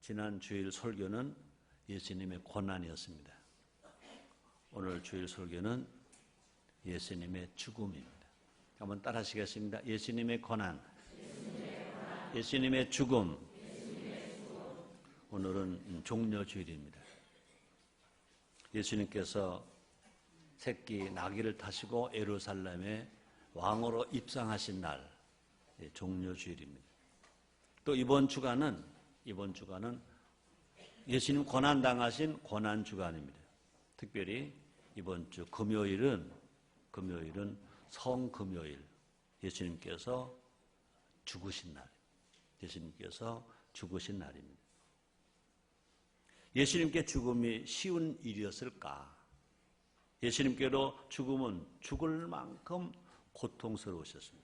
지난 주일 설교는 예수님의 고난이었습니다. 오늘 주일 설교는 예수님의 죽음입니다. 한번 따라 하시겠습니다. 예수님의 고난, 예수님의 죽음. 오늘은 종려주일입니다. 예수님께서 새끼 나귀를 타시고 예루살렘에 왕으로 입성하신 날, 종려주일입니다. 또 이번 주간은 예수님 고난당하신 고난주간입니다. 특별히 이번 주 금요일은 성금요일, 예수님께서 죽으신 날입니다. 예수님께 죽음이 쉬운 일이었을까? 예수님께로 죽음은 죽을 만큼 고통스러우셨습니다.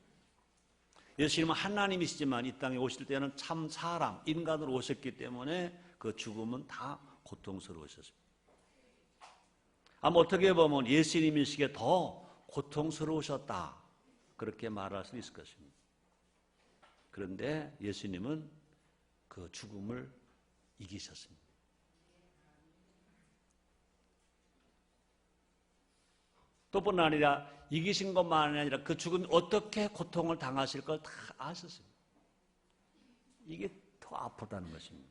예수님은 하나님이시지만 이 땅에 오실 때는 참 사람, 인간으로 오셨기 때문에 그 죽음은 다 고통스러우셨습니다. 아마 어떻게 보면 예수님이시기에 더 고통스러우셨다, 그렇게 말할 수 있을 것입니다. 그런데 예수님은 그 죽음을 이기셨습니다. 또 뿐 아니라 이기신 것만 아니라 그 죽음이 어떻게 고통을 당하실 걸 다 아셨습니다. 이게 더 아프다는 것입니다.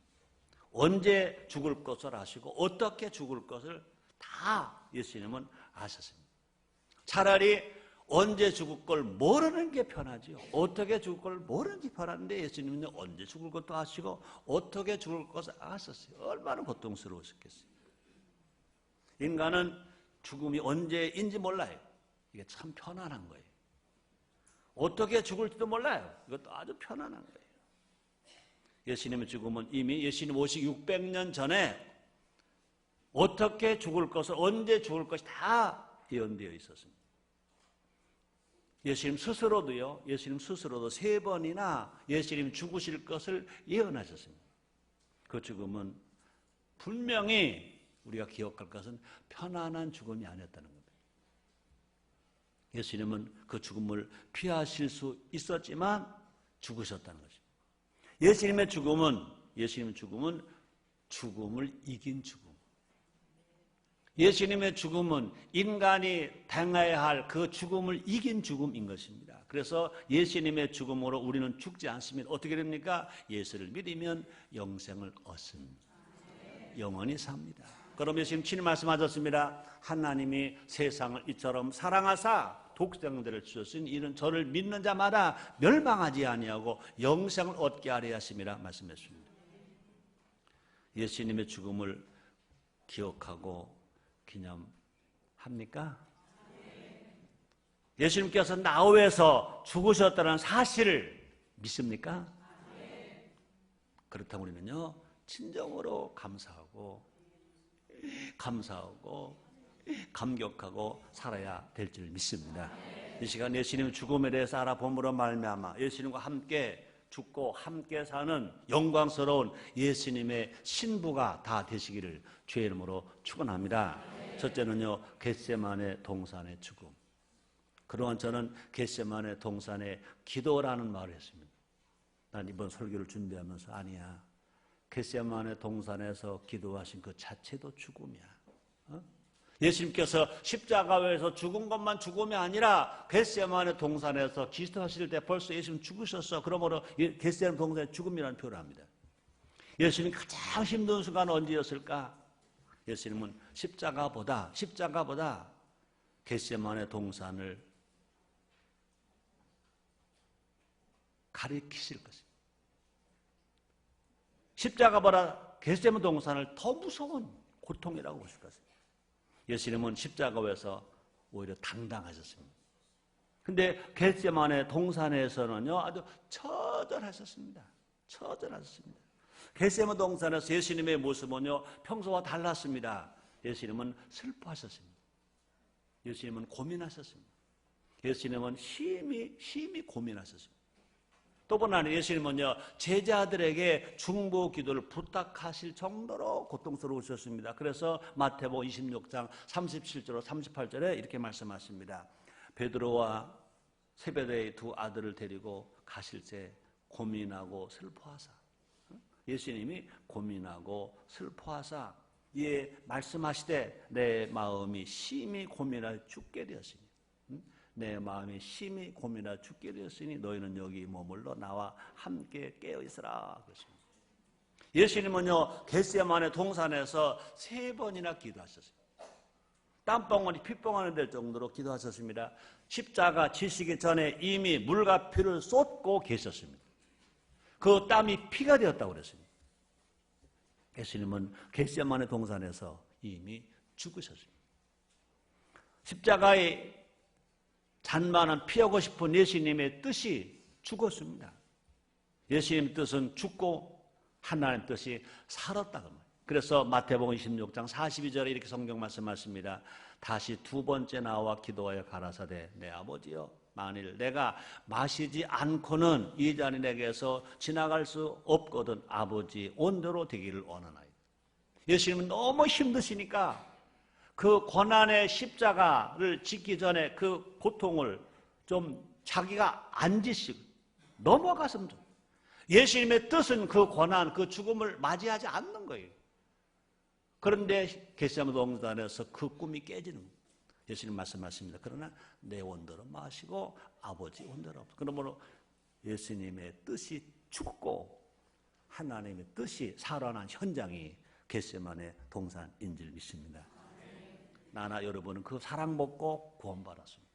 언제 죽을 것을 아시고 어떻게 죽을 것을 다 예수님은 아셨습니다. 차라리 언제 죽을 걸 모르는 게 편하지요. 어떻게 죽을 걸 모르는 게 편한데 예수님은 언제 죽을 것도 아시고 어떻게 죽을 것을 아셨어요. 얼마나 고통스러우셨겠어요. 인간은 죽음이 언제인지 몰라요. 이게 참 편안한 거예요. 어떻게 죽을지도 몰라요. 이것도 아주 편안한 거예요. 예수님의 죽음은 이미 예수님 오시기 600년 전에 어떻게 죽을 것을, 언제 죽을 것이 다 예언되어 있었습니다. 예수님 스스로도 3번이나 예수님 죽으실 것을 예언하셨습니다. 그 죽음은 분명히 우리가 기억할 것은 편안한 죽음이 아니었다는 겁니다. 예수님은 그 죽음을 피하실 수 있었지만 죽으셨다는 것입니다. 예수님의 죽음은 죽음을 이긴 죽음. 예수님의 죽음은 인간이 당해야 할 그 죽음을 이긴 죽음인 것입니다. 그래서 예수님의 죽음으로 우리는 죽지 않습니다. 어떻게 됩니까? 예수를 믿으면 영생을 얻습니다. 영원히 삽니다. 그럼 예수님 친히 말씀하셨습니다. 하나님이 세상을 이처럼 사랑하사 독생자를 주셨으니 이는 저를 믿는 자마다 멸망하지 아니하고 영생을 얻게 하려 하심이라 말씀했습니다. 예수님의 죽음을 기억하고 기념합니까? 예수님께서 나우에서 죽으셨다는 사실을 믿습니까? 그렇다면 우리는요, 진정으로 감사하고 감격하고 살아야 될 줄 믿습니다. 이 시간 예수님의 죽음에 대해서 알아봄으로 말미암아 예수님과 함께 죽고 함께 사는 영광스러운 예수님의 신부가 다 되시기를 주의 이름으로 축원합니다. 첫째는요, 겟세마네 동산의 죽음. 그동안 저는 겟세마네 동산의 기도라는 말을 했습니다. 난 이번 설교를 준비하면서 아니야, 겟세마네 동산에서 기도하신 그 자체도 죽음이야. 예수님께서 십자가에서 죽은 것만 죽음이 아니라 겟세마네 동산에서 기도하실 때 벌써 예수님 죽으셨어. 그러므로 겟세마네 동산의 죽음이라는 표현을 합니다. 예수님 가장 힘든 순간은 언제였을까? 예수님은 십자가보다 겟세마네 동산을 가리키실 것입니다. 십자가보다 겟세마네 동산을 더 무서운 고통이라고 보실 것입니다. 예수님은 십자가에서 오히려 당당하셨습니다. 근데 겟세마네 동산에서는요, 아주 처절하셨습니다. 겟세마네 동산에서 예수님의 모습은요, 평소와 달랐습니다. 예수님은 슬퍼하셨습니다. 예수님은 고민하셨습니다. 예수님은 심히 고민하셨습니다. 또한 아니 예수님은요, 제자들에게 중보 기도를 부탁하실 정도로 고통스러우셨습니다. 그래서 마태복음 26장 37절 38절에 이렇게 말씀하십니다. 베드로와 세베대의 두 아들을 데리고 가실 때 고민하고 슬퍼하사 예수님이 고민하고 슬퍼하사 예 말씀하시되 내 마음이 심히 고민하여 죽게 되었으니 내 마음이 심히 고민하여 죽게 되었으니 너희는 여기 머물러 나와 함께 깨어 있으라 그랬습니다. 예수님은요 겟세마네 동산에서 3번이나 기도하셨어요. 땀방울이 핏방울이 될 정도로 기도하셨습니다. 십자가 지시기 전에 이미 물과 피를 쏟고 계셨습니다. 그 땀이 피가 되었다고 그랬습니다. 예수님은 겟세마네 동산에서 이미 죽으셨습니다. 십자가에 잔만한 피하고 싶은 예수님의 뜻이 죽었습니다. 예수님의 뜻은 죽고 하나님의 뜻이 살았다고 말이에요. 그래서 마태복음 26장 42절에 이렇게 성경 말씀하십니다. 다시 2번째 나와 기도하여 가라사대 내 아버지여 만일 내가 마시지 않고는 이 잔이 내게서 지나갈 수 없거든 아버지 온대로 되기를 원하나이다. 예수님은 너무 힘드시니까 그 고난의 십자가를 짓기 전에 그 고통을 좀 자기가 안 지시고 넘어갔으면 좋겠어요. 예수님의 뜻은 그 고난, 그 죽음을 맞이하지 않는 거예요. 그런데 겟세마네 동산에서 그 꿈이 깨지는 거예요. 예수님 말씀하십니다. 그러나 내 원대로 마시고 아버지 원대로 없어. 그러므로 예수님의 뜻이 죽고 하나님의 뜻이 살아난 현장이 겟세마네 동산인 줄 믿습니다. 나나 여러분은 그 사랑 먹고 구원받았습니다.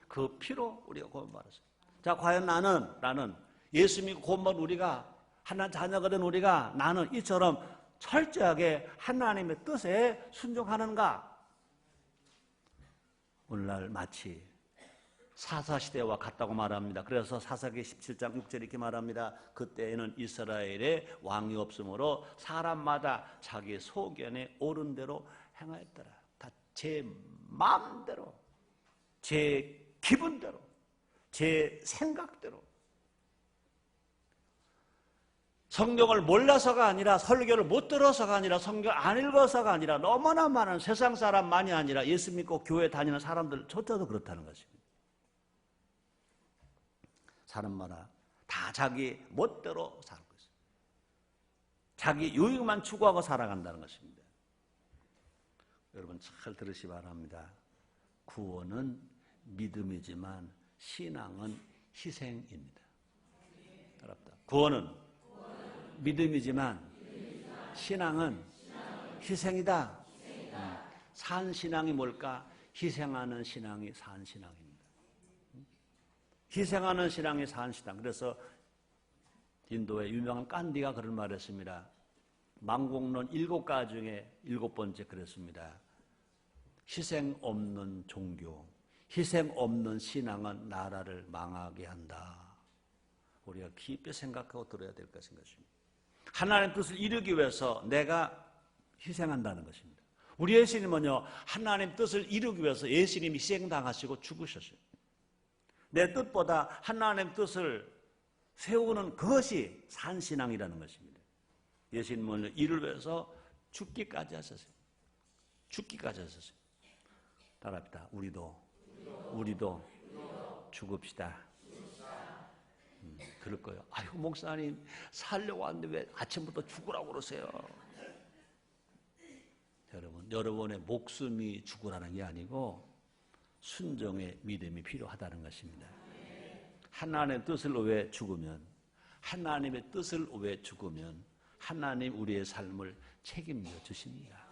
그 피로 우리가 구원받았습니다. 자, 과연 나는 예수 믿고 구원받은 우리가 하나님 자녀가 된 우리가 나는 이처럼 철저하게 하나님의 뜻에 순종하는가? 오늘날 마치 사사시대와 같다고 말합니다. 그래서 사사기 17장 6절 이렇게 말합니다. 그때에는 이스라엘에 왕이 없으므로 사람마다 자기 소견에 옳은 대로 행하였더라. 다 제 마음대로, 제 기분대로, 제 생각대로. 성경을 몰라서가 아니라 설교를 못 들어서가 아니라 성경 안 읽어서가 아니라 너무나 많은 세상 사람만이 아니라 예수 믿고 교회 다니는 사람들조차도 그렇다는 것입니다. 사람마다 다 자기 멋대로 살고 있어요. 자기 유익만 추구하고 살아간다는 것입니다. 여러분 잘 들으시 바랍니다. 구원은 믿음이지만 신앙은 희생입니다. 알았다. 구원은 믿음이지만 신앙은 희생이다. 산 신앙이 뭘까? 희생하는 신앙이 산 신앙입니다. 희생하는 신앙이 산 신앙. 그래서 인도의 유명한 깐디가 그런 말을 했습니다. 만국론 7가지 중에 7번째 그랬습니다. 희생 없는 종교, 희생 없는 신앙은 나라를 망하게 한다. 우리가 깊이 생각하고 들어야 될 것인 것입니다. 하나님의 뜻을 이루기 위해서 내가 희생한다는 것입니다. 우리 예수님은요, 하나님의 뜻을 이루기 위해서 예수님이 희생당하시고 죽으셨어요. 내 뜻보다 하나님의 뜻을 세우는 그것이 산신앙이라는 것입니다. 예수님은 이를 위해서 죽기까지 하셨어요. 죽기까지 하셨어요. 따라합니다. 우리도 죽읍시다. 그럴 거예요. 아이고 목사님 살려고 하는데 왜 아침부터 죽으라고 그러세요? 여러분의 목숨이 죽으라는 게 아니고 순종의 믿음이 필요하다는 것입니다. 하나님의 뜻을 위해 죽으면 하나님 우리의 삶을 책임져 주십니다.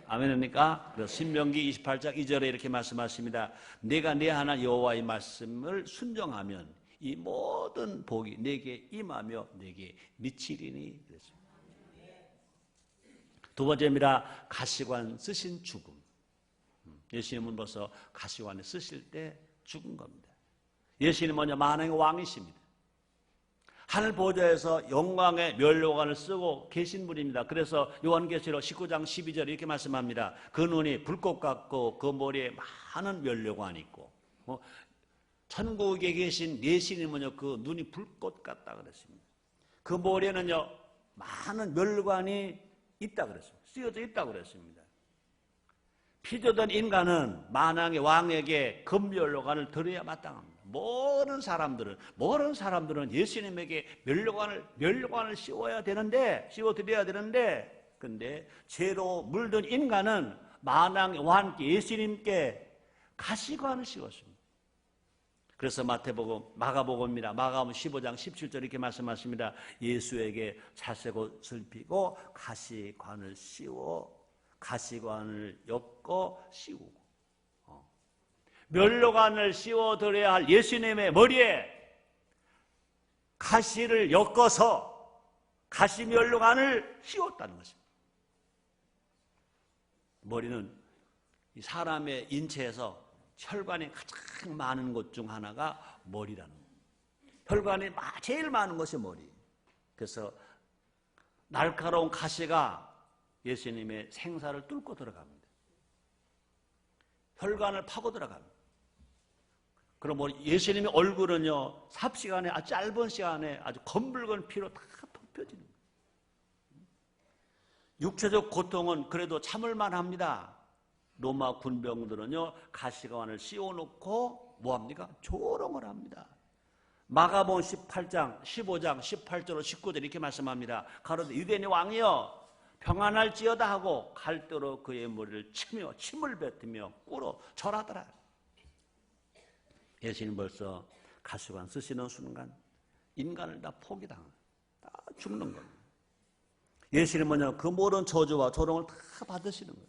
아멘입니까? 그래서 신명기 28장 2절에 이렇게 말씀하십니다. 내가 내 하나님 여호와의 말씀을 순종하면 이 모든 복이 내게 임하며 내게 미치리니 그랬습니다. 두 번째입니다. 가시관 쓰신 죽음. 예수님은 벌써 가시관에 쓰실 때 죽은 겁니다. 예수님은 먼저 만왕의 왕이십니다. 하늘 보좌에서 영광의 면류관을 쓰고 계신 분입니다. 그래서 요한계시록 19장 12절에 이렇게 말씀합니다. 그 눈이 불꽃 같고 그 머리에 많은 면류관이 있고 천국에 계신 예수님은요 그 눈이 불꽃 같다 그랬습니다. 그 머리에는요 많은 면류관이 있다 그랬습니다. 쓰여져 있다 그랬습니다. 피조된 인간은 만왕의 왕에게 금면류관을 드려야 마땅합니다. 모든 사람들은 예수님에게 멸류관을 씌워드려야 되는데, 근데 죄로 물든 인간은 만왕과 함께 예수님께 가시관을 씌웠습니다. 그래서 마가복음입니다. 마가복음 15장 17절 이렇게 말씀하십니다. 예수에게 살색옷을 피고 가시관을 엮어 씌우고, 멸류관을 씌워드려야 할 예수님의 머리에 가시를 엮어서 가시멸류관을 씌웠다는 것입니다. 머리는 사람의 인체에서 혈관이 가장 많은 곳 중 하나가 머리라는 거예요. 혈관이 제일 많은 것이 머리. 그래서 날카로운 가시가 예수님의 생사를 뚫고 들어갑니다. 혈관을 파고 들어갑니다. 그럼 예수님의 얼굴은요, 삽시간에, 아주 짧은 시간에 아주 검붉은 피로 다 덮여지는 거예요. 육체적 고통은 그래도 참을만 합니다. 로마 군병들은요, 가시관을 씌워놓고 뭐합니까? 조롱을 합니다. 마가복음 15장 18절 19절 이렇게 말씀합니다. 가로되 유대인의 왕이여 평안할지어다 하고 갈대로 그의 머리를 치며 침을 뱉으며 꿇어 절하더라. 예수님 벌써 가시관 쓰시는 순간 인간을 다 포기당한, 다 죽는 거예요. 예수님은요, 그 모든 저주와 조롱을 다 받으시는 거예요.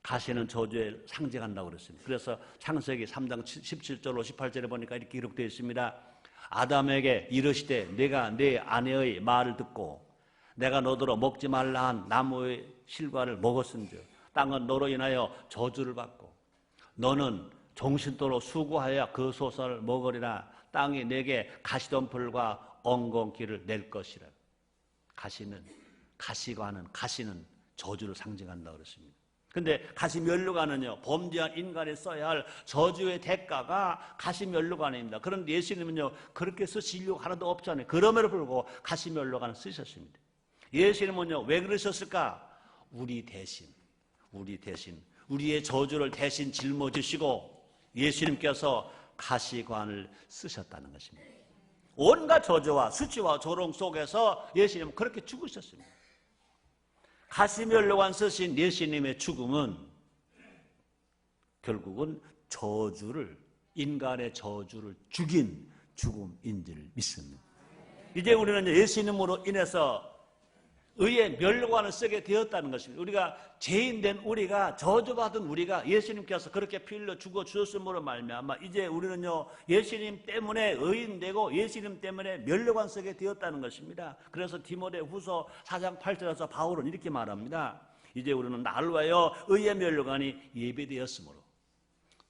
가시는 저주에 상징한다고 그랬습니다. 그래서 창세기 3장 17절 18절에 보니까 이렇게 기록되어 있습니다. 아담에게 이르시되 내가 내 아내의 말을 듣고 내가 너더러 먹지 말라 한 나무의 실과를 먹었은즉 땅은 너로 인하여 저주를 받고 너는 종신토록 수고하여 그 소산을 먹으리라. 땅이 내게 가시덤불과 엉겅퀴를 낼 것이라. 가시는 저주를 상징한다고 그랬습니다. 근데 가시면류관은요, 범죄한 인간이 써야 할 저주의 대가가 가시면류관입니다. 그런데 예수님은요, 그렇게 쓰실 이유가 하나도 없잖아요. 그럼에도 불구하고 가시면류관을 쓰셨습니다. 예수님은요, 왜 그러셨을까? 우리 대신 우리의 저주를 대신 짊어지시고 예수님께서 가시관을 쓰셨다는 것입니다. 온갖 저주와 수치와 조롱 속에서 예수님은 그렇게 죽으셨습니다. 가시면류관 쓰신 예수님의 죽음은 결국은 인간의 저주를 죽인 죽음인 줄 믿습니다. 이제 우리는 예수님으로 인해서 의의 멸류관을 쓰게 되었다는 것입니다. 우리가 죄인된 우리가, 저주받은 우리가 예수님께서 그렇게 피 흘려 죽어 주셨음으로 말미암아 이제 우리는요, 예수님 때문에 의인되고 예수님 때문에 멸류관 쓰게 되었다는 것입니다. 그래서 디모데후서 4장 8절에서 바울은 이렇게 말합니다. 이제 우리는 나를 위하여 의의 멸류관이 예비되었으므로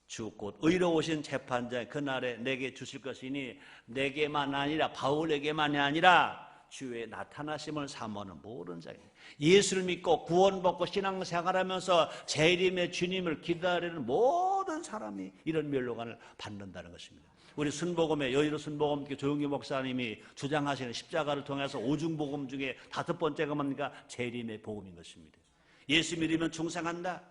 주 곧 의로우신 재판자의 그날에 내게 주실 것이니 내게만 아니라 바울에게만이 아니라 주의 나타나심을 사모하는 모든 자입니다. 예수를 믿고 구원받고 신앙생활하면서 재림의 주님을 기다리는 모든 사람이 이런 멸류관을 받는다는 것입니다. 우리 순복음의 여의도 순복음교 조용기 목사님이 주장하시는 십자가를 통해서 오중복음 중에 5번째가 뭡니까? 재림의 복음인 것입니다. 예수 믿으면 중생한다.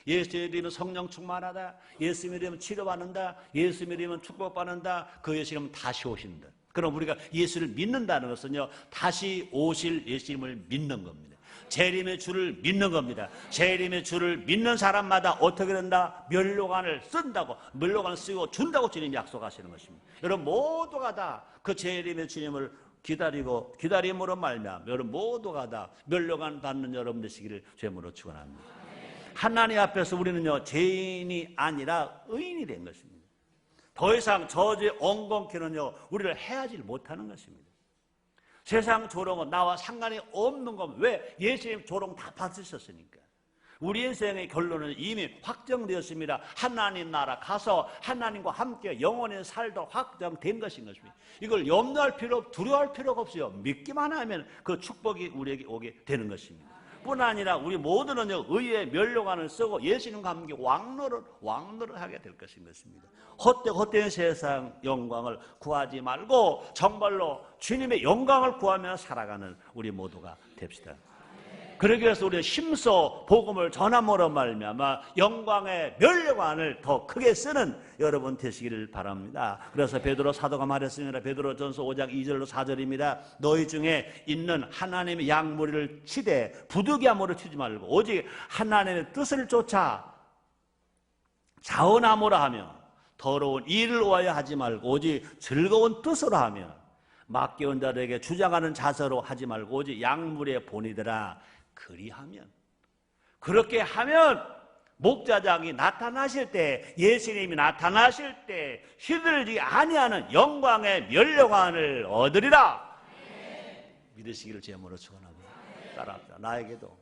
예수 믿으면 성령 충만하다. 예수 믿으면 치료받는다. 예수 믿으면 축복받는다. 그 예수님은 다시 오신다. 그럼 우리가 예수를 믿는다는 것은요, 다시 오실 예수님을 믿는 겁니다. 재림의 주를 믿는 겁니다. 재림의 주를 믿는 사람마다 어떻게 된다? 멸류관을 쓴다고, 멸류관을 쓰고 준다고 주님이 약속하시는 것입니다. 여러분 모두가 다 그 재림의 주님을 기다림으로 말미암아 여러분 모두가 다 멸류관 받는 여러분 되시기를 주님으로 축원합니다. 하나님 앞에서 우리는요, 죄인이 아니라 의인이 된 것입니다. 더 이상 저주의 엉겅퀴는요, 우리를 해하지 못하는 것입니다. 세상 조롱은 나와 상관이 없는 겁니다. 왜? 예수님 조롱 다 받으셨으니까. 우리 인생의 결론은 이미 확정되었습니다. 하나님 나라 가서 하나님과 함께 영원히 살도록 확정된 것인 것입니다. 이걸 염려할 필요, 두려워할 필요가 없어요. 믿기만 하면 그 축복이 우리에게 오게 되는 것입니다. 뿐 아니라 우리 모두는요, 의의 멸류관을 쓰고 예수님과 함께 왕노를 하게 될 것인 것입니다. 헛된 세상 영광을 구하지 말고 정말로 주님의 영광을 구하며 살아가는 우리 모두가 됩시다. 그러기 위해서 우리가 힘써 복음을 전함으로 말미암아 영광의 면류관을 더 크게 쓰는 여러분 되시기를 바랍니다. 그래서 베드로 사도가 말했습니다. 베드로전서 5장 2절로 4절입니다. 너희 중에 있는 하나님의 양무리를 치되 부득이함으로 치지 말고 오직 하나님의 뜻을 쫓아 자원함으로 하며 더러운 일을 위하여 하지 말고 오직 즐거운 뜻으로 하며 맡겨온 자들에게 주장하는 자세로 하지 말고 오직 양물의 본이더라. 그리하면, 그렇게 하면 목자장이 나타나실 때, 예수님이 나타나실 때 휘둘리지 아니하는 영광의 면류관을 얻으리라. 믿으시기를 제물로 축원합니다. 따라합시다. 나에게도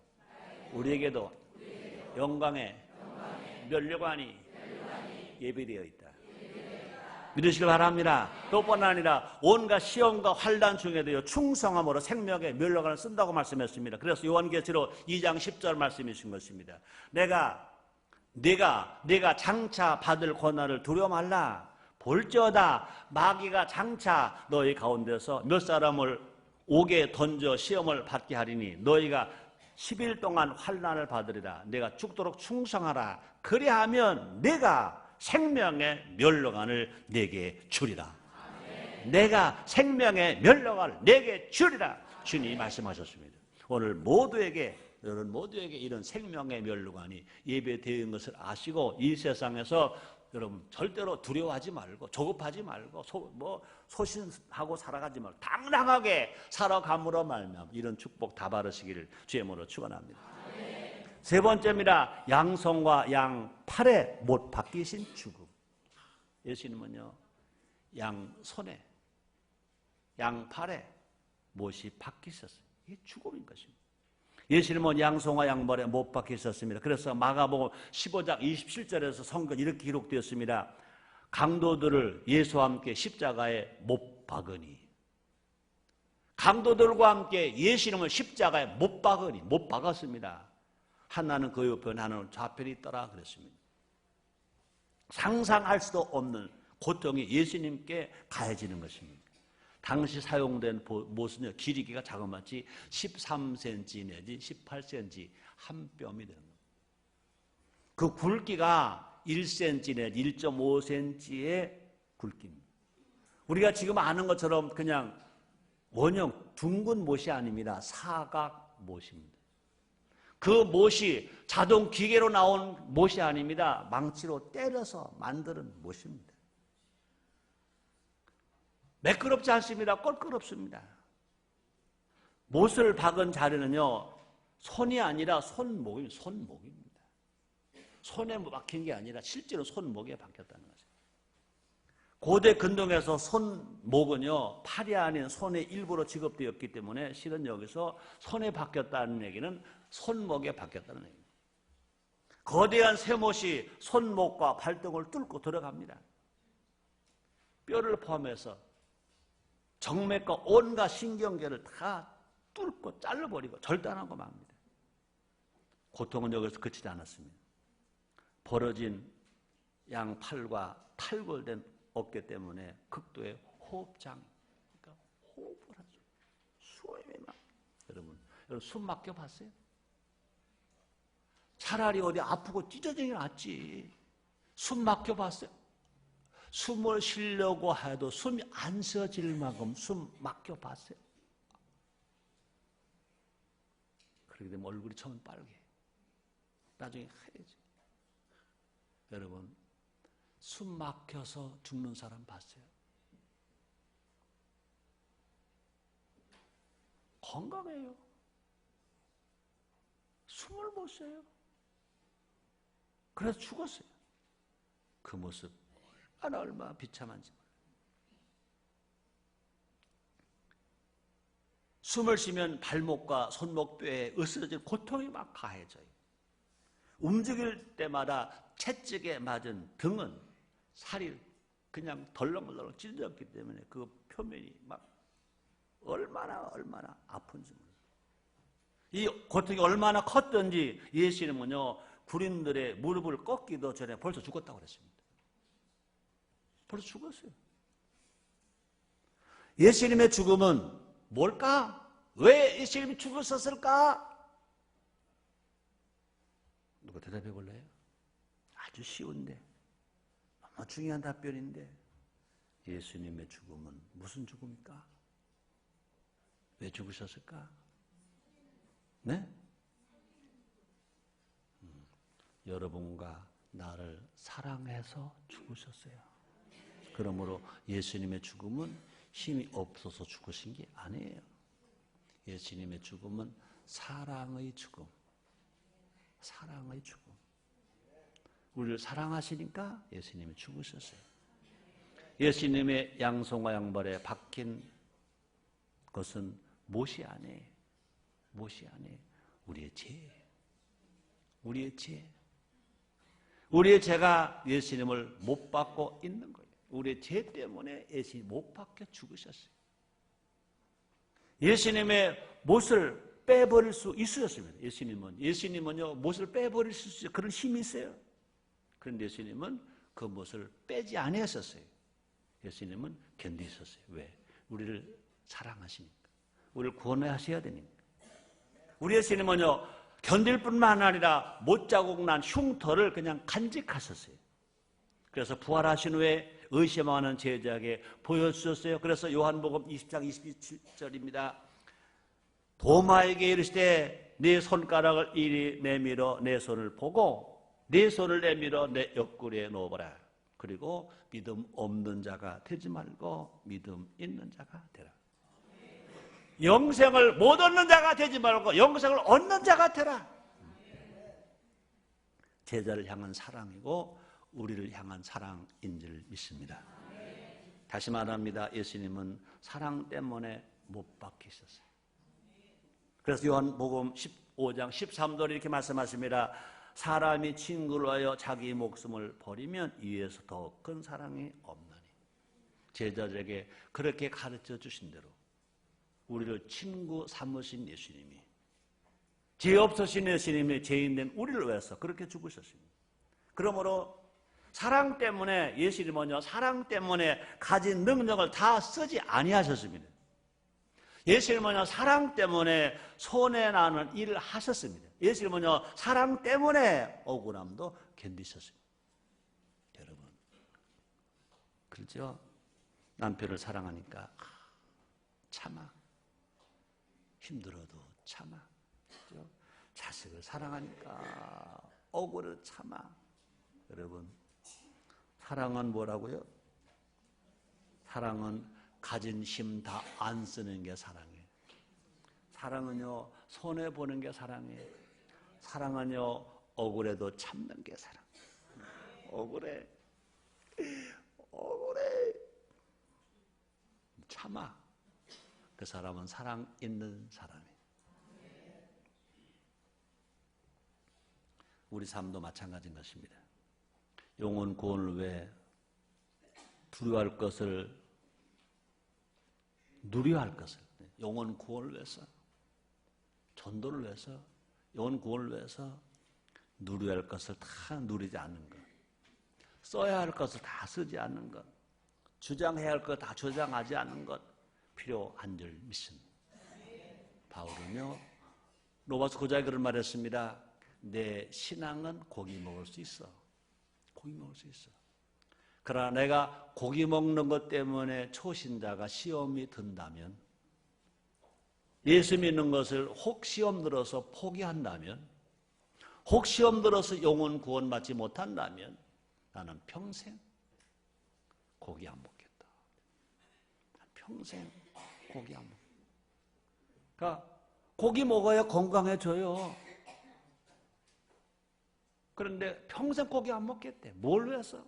우리에게도 영광의 면류관이 예비되어 있다. 믿으시길 바랍니다. 또 뿐 아니라 온갖 시험과 환난 중에도 충성함으로 생명의 면류관을 쓴다고 말씀했습니다. 그래서 요한계시록 2장 10절 말씀이신 것입니다. 내가 장차 받을 고난을 두려워 말라. 볼지어다 마귀가 장차 너희 가운데서 몇 사람을 옥에 던져 시험을 받게 하리니 너희가 10일 동안 환난을 받으리라. 내가 죽도록 충성하라. 그리하면 내가 생명의 면류관을 내게 주리라. 아멘. 내가 생명의 면류관을 내게 주리라. 주님이 말씀하셨습니다. 오늘 여러분 모두에게 이런 생명의 면류관이 예배되어 있는 것을 아시고 이 세상에서 여러분 절대로 두려워하지 말고 조급하지 말고 소신하고 살아가지 말고 당당하게 살아감으로 말미암아 이런 축복 다 받으시기를 주의 이름으로 축원합니다. 세 번째입니다. 양손과 양팔에 못 박히신 죽음. 예수님은요, 양손에, 양팔에 못이 박히셨어요. 이게 죽음인 것입니다. 예수님은 양손과 양발에 못 박히셨습니다. 그래서 마가복음 15장 27절에서 성경 이렇게 기록되었습니다. 강도들을 예수와 함께 십자가에 못 박으니, 강도들과 함께 예수님을 십자가에 못 박았습니다. 하나는 그 옆에 하나는 좌편에 있더라 그랬습니다. 상상할 수도 없는 고통이 예수님께 가해지는 것입니다. 당시 사용된 못은요, 길이가 자그마치 13cm 내지 18cm 한 뼘이 되는 겁니다. 그 굵기가 1cm 내지 1.5cm의 굵기입니다. 우리가 지금 아는 것처럼 그냥 원형 둥근 못이 아닙니다. 사각 못입니다. 그 못이 자동 기계로 나온 못이 아닙니다. 망치로 때려서 만드는 못입니다. 매끄럽지 않습니다. 껄끄럽습니다. 못을 박은 자리는요, 손이 아니라 손목입니다. 손목입니다. 손에 박힌 게 아니라 실제로 손목에 박혔다는 거죠. 고대 근동에서 손목은요, 팔이 아닌 손의 일부로 취급되었기 때문에 실은 여기서 손에 박혔다는 얘기는 손목에 박혔다는 얘기입니다. 거대한 쇠못이 손목과 발등을 뚫고 들어갑니다. 뼈를 포함해서 정맥과 온갖 신경계를 다 뚫고 잘라버리고 절단하고 맙니다. 고통은 여기서 그치지 않았습니다. 벌어진 양팔과 탈골된 어깨 때문에 극도의 호흡장, 그러니까 호흡을 하죠. 숨이 막. 여러분 숨 막혀 봤어요? 차라리 어디 아프고 찢어지는 게 낫지. 숨 막혀 봤어요? 숨을 쉬려고 해도 숨이 안 쉬어질 만큼 숨 막혀 봤어요? 그렇게 되면 얼굴이 처음 빨개, 나중에 하얘져. 여러분, 숨 막혀서 죽는 사람 봤어요? 건강해요. 숨을 못 쉬어요. 그래서 죽었어요. 그 모습 얼마나 비참한지. 숨을 쉬면 발목과 손목뼈에 으스러질 고통이 막 가해져요. 움직일 때마다 채찍에 맞은 등은 살이 그냥 덜렁덜렁 찢어졌기 때문에 그 표면이 막 얼마나 아픈지. 이 고통이 얼마나 컸던지 예수님은요, 군인들의 무릎을 꺾기도 전에 벌써 죽었다고 그랬습니다. 벌써 죽었어요. 예수님의 죽음은 뭘까? 왜 예수님이 죽으셨을까? 누가 대답해 볼래요? 아주 쉬운데, 너무 중요한 답변인데, 예수님의 죽음은 무슨 죽음입니까? 왜 죽으셨을까? 네? 여러분과 나를 사랑해서 죽으셨어요. 그러므로 예수님의 죽음은 힘이 없어서 죽으신 게 아니에요. 예수님의 죽음은 사랑의 죽음. 사랑의 죽음. 우리를 사랑하시니까 예수님이 죽으셨어요. 예수님의 양손과 양발에 박힌 것은 못이 아니에요. 못이 아니에요. 우리의 죄예요. 우리의 죄. 우리의 죄가 예수님을 못 박고 있는 거예요. 우리의 죄 때문에 예수님이 못 박혀 죽으셨어요. 예수님의 못을 빼버릴 수 있으셨습니다. 예수님은요, 못을 빼버릴 수 있어요. 그런 힘이 있어요. 그런데 예수님은 그 못을 빼지 아니하셨어요. 예수님은 견디셨어요. 왜? 우리를 사랑하시니까. 우리를 구원하셔야 되니까. 우리 예수님은요, 견딜 뿐만 아니라 못 자국 난 흉터를 그냥 간직하셨어요. 그래서 부활하신 후에 의심하는 제자에게 보여주셨어요. 그래서 요한복음 20장 27절입니다. 도마에게 이르시되 네 손가락을 이리 내밀어 내 손을 보고 네 손을 내밀어 내 옆구리에 넣어보라. 그리고 믿음 없는 자가 되지 말고 믿음 있는 자가 되라. 영생을 못 얻는 자가 되지 말고 영생을 얻는 자가 되라. 제자를 향한 사랑이고 우리를 향한 사랑인 줄 믿습니다. 다시 말합니다. 예수님은 사랑 때문에 못 박히셨어요. 그래서 요한복음 15장 13절 이렇게 말씀하십니다. 사람이 친구를 위하여 자기 목숨을 버리면 이에서 더 큰 사랑이 없나니. 제자들에게 그렇게 가르쳐 주신 대로 우리를 친구 삼으신 예수님이, 죄 없으신 예수님이 죄인된 우리를 위해서 그렇게 죽으셨습니다. 그러므로 사랑 때문에 예수님은요, 사랑 때문에 가진 능력을 다 쓰지 아니하셨습니다. 예수님은요, 사랑 때문에 손해나는 일을 하셨습니다. 예수님은요, 사랑 때문에 억울함도 견디셨습니다. 여러분, 그렇죠? 남편을 사랑하니까 참아. 힘들어도 참아. 그렇죠? 자식을 사랑하니까 억울을 참아. 여러분, 사랑은 뭐라고요? 사랑은 가진 힘 다 안 쓰는 게 사랑이에요. 사랑은요, 손해보는 게 사랑이에요. 사랑은요, 억울해도 참는 게 사랑. 억울해. 참아. 그 사람은 사랑 있는 사람이에요. 우리 삶도 마찬가지인 것입니다. 영혼 구원을 위해 두려워할 것을, 누려할 것을, 영혼 구원을 위해서, 전도를 위해서, 영혼 구원을 위해서 누려야 할 것을 다 누리지 않는 것, 써야 할 것을 다 쓰지 않는 것, 주장해야 할 것 다 주장하지 않는 것 필요한 줄 믿습니다. 바울은요, 로마서 9장에 그런 말했습니다. 내 신앙은 고기 먹을 수 있어. 고기 먹을 수 있어. 그러나 내가 고기 먹는 것 때문에 초신자가 시험이 든다면, 예수 믿는 것을 혹 시험 들어서 포기한다면, 혹 시험 들어서 영혼 구원받지 못한다면 나는 평생 고기 안 먹겠다. 평생 고기 안 먹겠다. 그러니까 고기 먹어야 건강해져요. 그런데 평생 고기 안 먹겠대. 뭘 위해서?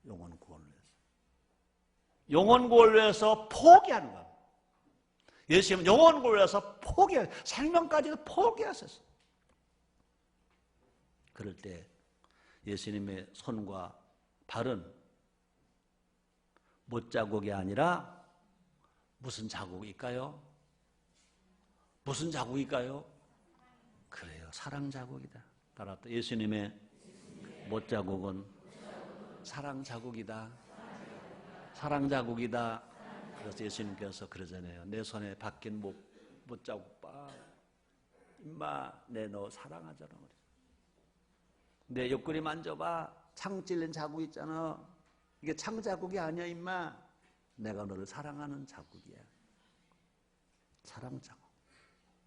영혼 구원을 위해서. 영혼 구원을 위해서 포기하는 거야. 예수님은 영혼 구원을 위해서 생명까지도 포기하셨어요. 그럴 때 예수님의 손과 발은 못자국이 아니라 무슨 자국일까요? 무슨 자국일까요? 그래요. 사랑 자국이다. 따라서 예수님의 못자국은 사랑 자국이다. 사랑 자국이다. 그래서 예수님께서 그러잖아요. 내 손에 박힌 못자국 봐. 임마, 내 너 사랑하잖아. 내 옆구리 만져봐. 창 찔린 자국 있잖아. 이게 창 자국이 아니야 임마. 내가 너를 사랑하는 자국이야. 사랑 자국.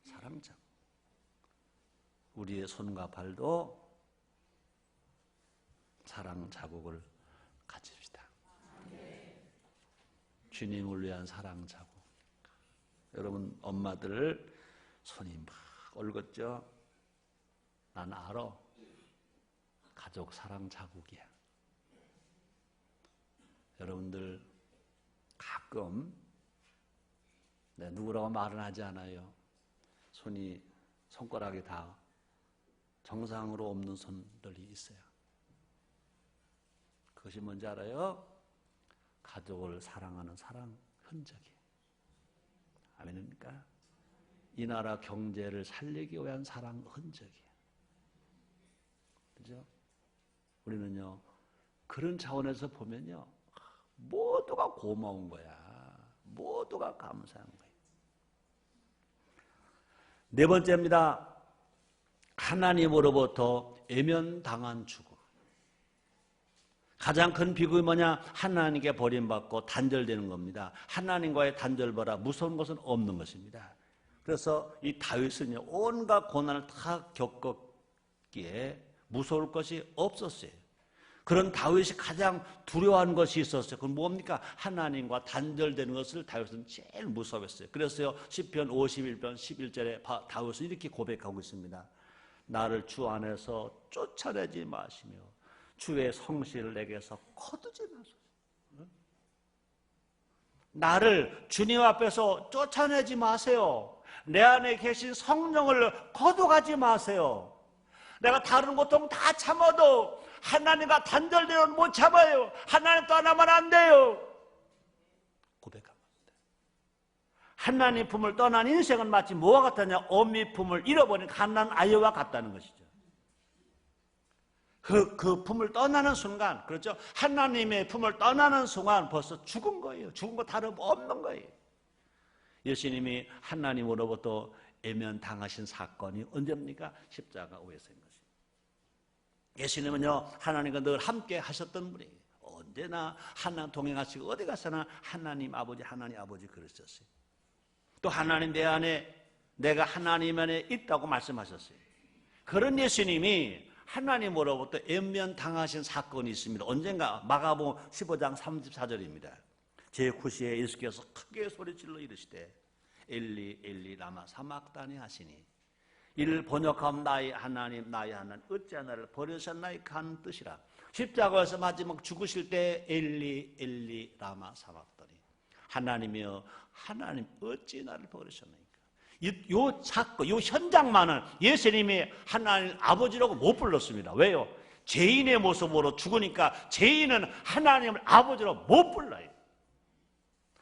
사랑 자국. 우리의 손과 발도 사랑 자국을 가집시다. 주님을 위한 사랑 자국. 여러분 엄마들 손이 막 얼었죠? 난 알아. 가족 사랑 자국이야. 여러분들 가끔 누구라고 말은 하지 않아요. 손가락이 다 정상으로 없는 손들이 있어요. 그것이 뭔지 알아요? 가족을 사랑하는 사랑 흔적이에요. 아멘입니까? 이 나라 경제를 살리기 위한 사랑 흔적이에요. 그죠? 우리는요, 그런 차원에서 보면요, 모두가 고마운 거야. 모두가 감사한 거예요. 네 번째입니다. 하나님으로부터 외면당한 죽음. 가장 큰 비극이 뭐냐? 하나님께 버림받고 단절되는 겁니다. 하나님과의 단절보다 무서운 것은 없는 것입니다. 그래서 이 다윗은요, 온갖 고난을 다 겪었기에 무서울 것이 없었어요. 그런 다윗이 가장 두려워하는 것이 있었어요. 그건 뭡니까? 하나님과 단절되는 것을 다윗은 제일 무서워했어요. 그래서요, 시편 51편 11절에 다윗은 이렇게 고백하고 있습니다. 나를 주 안에서 쫓아내지 마시며 주의 성실을 내게서 거두지 마소서. 나를 주님 앞에서 쫓아내지 마세요. 내 안에 계신 성령을 거두가지 마세요. 내가 다른 고통 다 참아도 하나님과 단절되면 못 참아요. 하나님 떠나면 안 돼요. 고백합니다. 하나님 품을 떠난 인생은 마치 뭐와 같았냐? 어미 품을 잃어버린 갓난 아이와 같다는 것이죠. 그 품을 떠나는 순간, 그렇죠? 하나님의 품을 떠나는 순간 벌써 죽은 거예요. 죽은 거 다름없는 거예요. 예수님이 하나님으로부터 외면당하신 사건이 언제입니까? 십자가에서인 것입니다. 예수님은요, 하나님과 늘 함께 하셨던 분이에요. 언제나 하나님 동행하시고 어디 가서나 하나님 아버지 그러셨어요. 또 하나님 내 안에, 내가 하나님 안에 있다고 말씀하셨어요. 그런 예수님이 하나님으로부터 외면당하신 사건이 있습니다. 언젠가 마가복음 15장 34절입니다. 제9시에 예수께서 크게 소리질러 이르시되 엘리 엘리 라마 사막다니 하시니 이를 번역하면 나의 하나님 어찌 나를 버리셨나이까 하는 뜻이라. 십자가에서 마지막 죽으실 때 엘리 엘리 라마 사막다니 하나님이여 하나님 어찌 나를 버리셨나이까. 요 사건, 요 현장만은 예수님이 하나님 아버지라고 못 불렀습니다. 왜요? 죄인의 모습으로 죽으니까 죄인은 하나님을 아버지로 못 불러요.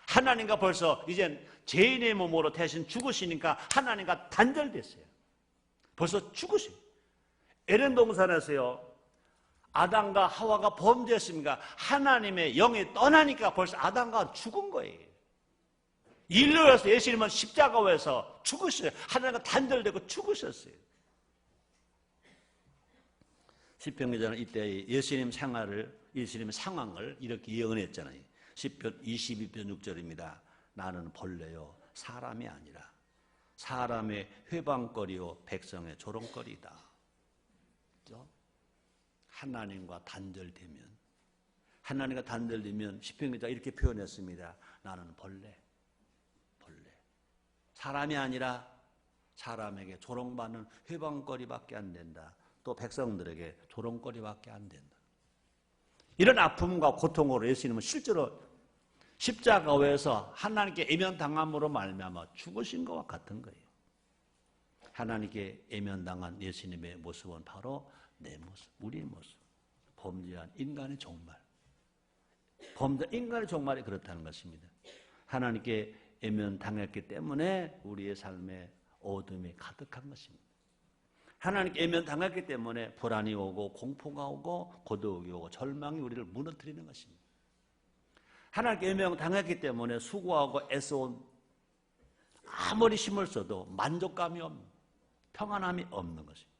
하나님과 벌써 이젠 죄인의 몸으로 대신 죽으시니까 하나님과 단절됐어요. 벌써 죽으세요. 에덴 동산에서요, 아담과 하와가 범죄했습니까? 하나님의 영이 떠나니까 벌써 아담과 죽은 거예요. 인류에서 예수님은 십자가에서 죽으셨어요. 하나님과 단절되고 죽으셨어요. 시편 기자는 이때 예수님 상황을 이렇게 예언했잖아요. 시편 22편 6절입니다. 나는 벌레요 사람이 아니라 사람의 회방거리요 백성의 조롱거리다. 그렇죠? 하나님과 단절되면 시편 기자가 이렇게 표현했습니다. 나는 벌레. 사람이 아니라 사람에게 조롱받는 회방거리밖에 안 된다. 또 백성들에게 조롱거리밖에 안 된다. 이런 아픔과 고통으로 예수님은 실제로 십자가에서 하나님께 외면당함으로 말미암아 죽으신 것과 같은 거예요. 하나님께 외면당한 예수님의 모습은 바로 내 모습, 우리의 모습. 범죄한 인간의 종말. 범죄한 인간의 종말이 그렇다는 것입니다. 하나님께 외면당했기 때문에 우리의 삶에 어둠이 가득한 것입니다. 하나님께 외면당했기 때문에 불안이 오고 공포가 오고 고독이 오고 절망이 우리를 무너뜨리는 것입니다. 하나님께 외면당했기 때문에 수고하고 애써온 아무리 힘을 써도 만족감이 없는, 평안함이 없는 것입니다.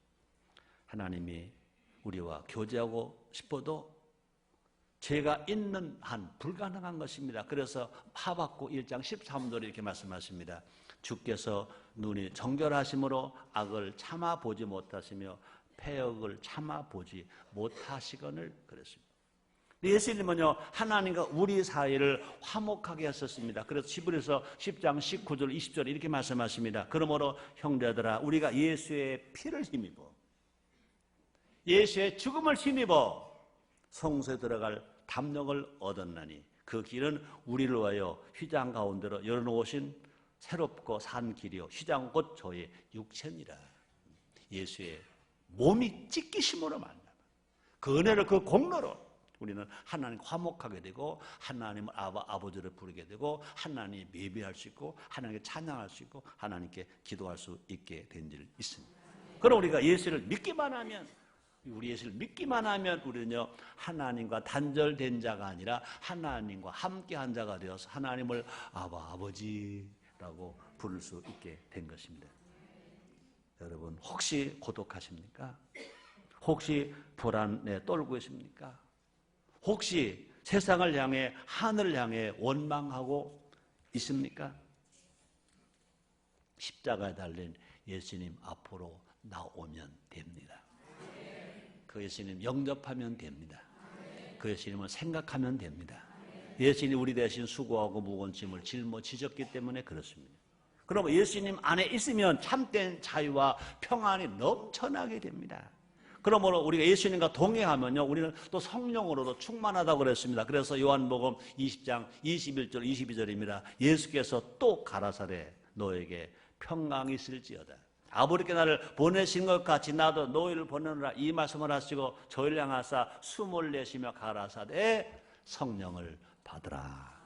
하나님이 우리와 교제하고 싶어도 죄가 있는 한 불가능한 것입니다. 그래서 하박국 1장 13절에 이렇게 말씀하십니다. 주께서 눈이 정결하심으로 악을 참아보지 못하시며 패역을 참아보지 못하시거늘 그랬습니다. 예수님은요, 하나님과 우리 사이를 화목하게 하셨습니다. 그래서 히브리서 10장 19절 20절 이렇게 말씀하십니다. 그러므로 형제들아, 우리가 예수의 피를 힘입어 예수의 죽음을 힘입어 성소에 들어갈 담력을 얻었나니 그 길은 우리를 위하여 휘장 가운데로 열어놓으신 새롭고 산 길이요 휘장 곧 저의 육체니라. 예수의 몸이 찢기심으로 말미암아 그 은혜를 그 공로로 우리는 하나님 화목하게 되고 하나님을 아버지를 부르게 되고 하나님 예배할 수 있고 하나님께 찬양할 수 있고 하나님께 기도할 수 있게 된 줄 있습니다. 그럼 우리가 예수를 믿기만 하면 우리 예수를 믿기만 하면 우리는요 하나님과 단절된 자가 아니라 하나님과 함께한 자가 되어서 하나님을 아버지라고 부를 수 있게 된 것입니다. 여러분 혹시 고독하십니까? 혹시 불안에 떨고 있습니까? 혹시 세상을 향해 하늘을 향해 원망하고 있습니까? 십자가에 달린 예수님 앞으로 나오면 됩니다. 그 예수님 영접하면 됩니다. 그 예수님을 생각하면 됩니다. 예수님이 우리 대신 수고하고 무거운 짐을 짊어지셨기 때문에 그렇습니다. 그러면 예수님 안에 있으면 참된 자유와 평안이 넘쳐나게 됩니다. 그러므로 우리가 예수님과 동행하면요, 우리는 또 성령으로도 충만하다고 그랬습니다. 그래서 요한복음 20장 21절 22절입니다. 예수께서 또 가라사대 너에게 평강이 있을지어다. 아버지께 나를 보내신 것 같이 나도 너희를 보내노라 이 말씀을 하시고 저희를 향하사 숨을 내쉬며 가라사대 성령을 받으라.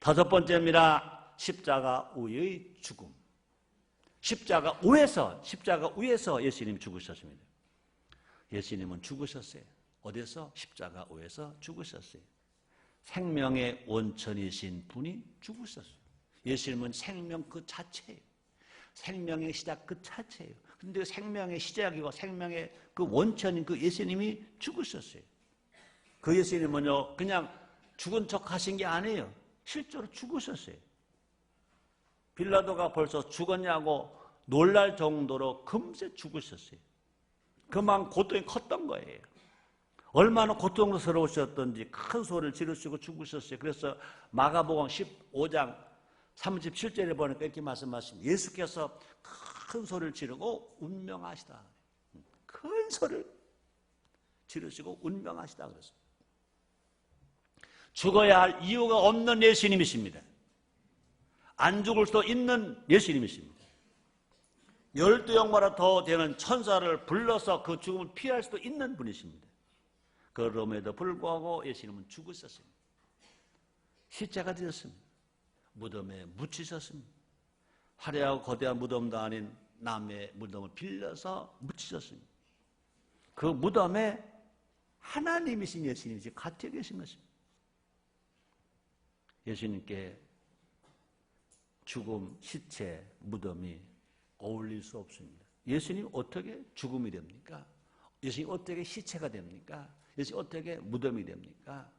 다섯 번째입니다. 십자가 위의 죽음. 십자가 위에서 예수님이 죽으셨습니다. 예수님은 죽으셨어요. 어디서? 십자가 위에서 죽으셨어요. 생명의 원천이신 분이 죽으셨어요. 예수님은 생명 그 자체예요. 생명의 시작 그 자체예요. 그런데 생명의 시작이고 생명의 그 원천인 그 예수님이 죽으셨어요. 그 예수님은요 그냥 죽은 척 하신 게 아니에요. 실제로 죽으셨어요. 빌라도가 벌써 죽었냐고 놀랄 정도로 금세 죽으셨어요. 그만 고통이 컸던 거예요. 얼마나 고통스러우셨던지 큰 소리를 지르시고 죽으셨어요. 그래서 마가복음 15장 37절에 보니까 이렇게 말씀하십니다. 예수께서 큰 소리를 지르고 운명하시다. 큰 소리를 지르시고 운명하시다 그랬습니다. 죽어야 할 이유가 없는 예수님이십니다. 안 죽을 수도 있는 예수님이십니다. 12영마나 더 되는 천사를 불러서 그 죽음을 피할 수도 있는 분이십니다. 그럼에도 불구하고 예수님은 죽으셨습니다. 시체가 되었습니다. 무덤에 묻히셨습니다. 화려하고 거대한 무덤도 아닌 남의 무덤을 빌려서 묻히셨습니다. 그 무덤에 하나님이신 예수님이 갇혀 계신 것입니다. 예수님께 죽음, 시체, 무덤이 어울릴 수 없습니다. 예수님 어떻게 죽음이 됩니까? 예수님 어떻게 시체가 됩니까? 예수님 어떻게 무덤이 됩니까?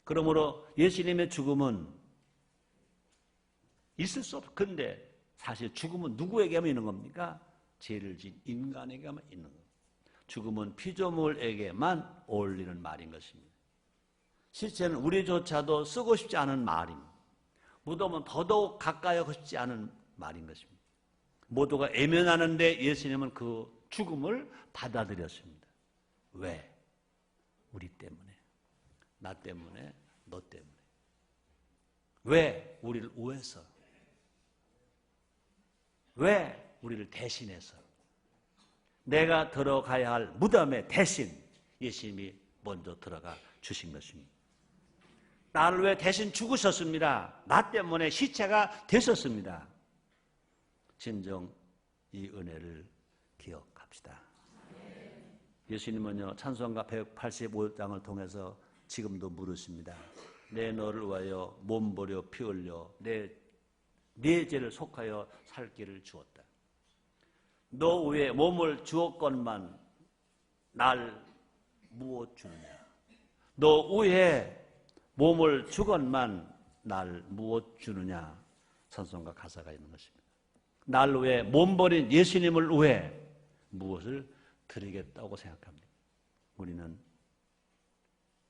그러므로 예수님의 죽음은 있을 수 없어요. 그런데 사실 죽음은 누구에게만 있는 겁니까? 죄를 지은 인간에게만 있는 겁니다. 죽음은 피조물에게만 어울리는 말인 것입니다. 시체는 우리조차도 쓰고 싶지 않은 말입니다. 무덤은 더더욱 가까이 하고 싶지 않은 말인 것입니다. 모두가 애면하는데 예수님은 그 죽음을 받아들였습니다. 왜? 우리 때문에, 나 때문에, 너 때문에. 왜? 우리를 위해서. 왜? 우리를 대신해서. 내가 들어가야 할 무덤에 대신 예수님이 먼저 들어가 주신 것입니다. 나를 왜 대신 죽으셨습니다. 나 때문에 시체가 되셨습니다. 진정 이 은혜를 기억합시다. 예수님은요 찬송가 185장을 통해서 지금도 물으십니다. 내 너를 위하여 몸버려 피 흘려 내 죄를 속하여 살 길을 주었다. 너 위에 몸을 주었건만 날 무엇 주느냐. 너 위에 몸을 주건만 날 무엇 주느냐. 찬송가 가사가 있는 것입니다. 날 위해 몸 버린 예수님을 위해 무엇을 드리겠다고 생각합니다. 우리는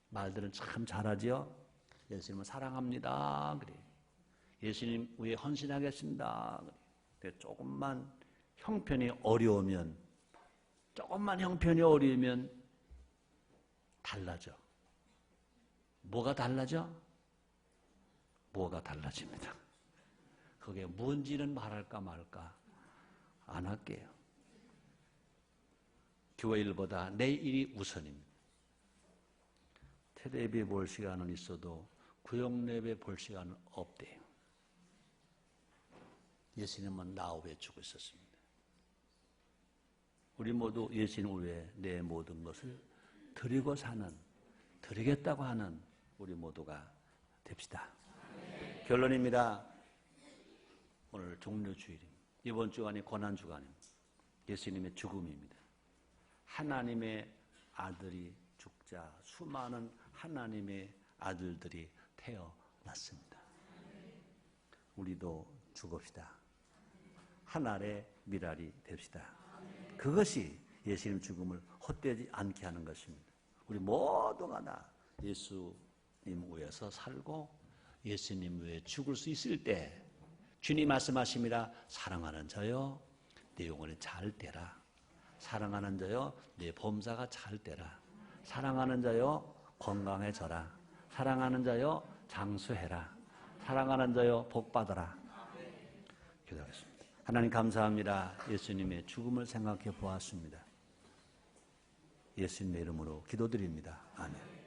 말들은 참 잘하지요. 예수님을 사랑합니다. 그래. 예수님 위해 헌신하겠습니다. 그래. 조금만 형편이 어려우면, 달라져. 뭐가 달라져? 뭐가 달라집니다. 그게 뭔지는 말할까 말까 안 할게요. 교회 일보다 내 일이 우선입니다. 텔레비에 볼 시간은 있어도 구역 예배 볼 시간은 없대요. 예수님은 나 위에 주고 있었습니다. 우리 모두 예수님 위에 내 모든 것을 드리고 사는, 드리겠다고 하는 우리 모두가 됩시다. 결론입니다. 오늘 종료주일입니다. 이번 주간이 고난주간입니다. 예수님의 죽음입니다. 하나님의 아들이 죽자 수많은 하나님의 아들들이 태어났습니다. 우리도 죽읍시다. 하늘의 미랄이 됩시다. 그것이 예수님 죽음을 헛되지 않게 하는 것입니다. 우리 모두가 다 예수님 위해서 살고 예수님 위해 죽을 수 있을 때 주님 말씀하십니다. 사랑하는 자여 내 영혼이 잘 되라. 사랑하는 자여 내 범사가 잘 되라. 사랑하는 자여 건강해져라. 사랑하는 자여 장수해라. 사랑하는 자여 복받아라. 기도하겠습니다. 하나님 감사합니다. 예수님의 죽음을 생각해 보았습니다. 예수님의 이름으로 기도드립니다. 아멘.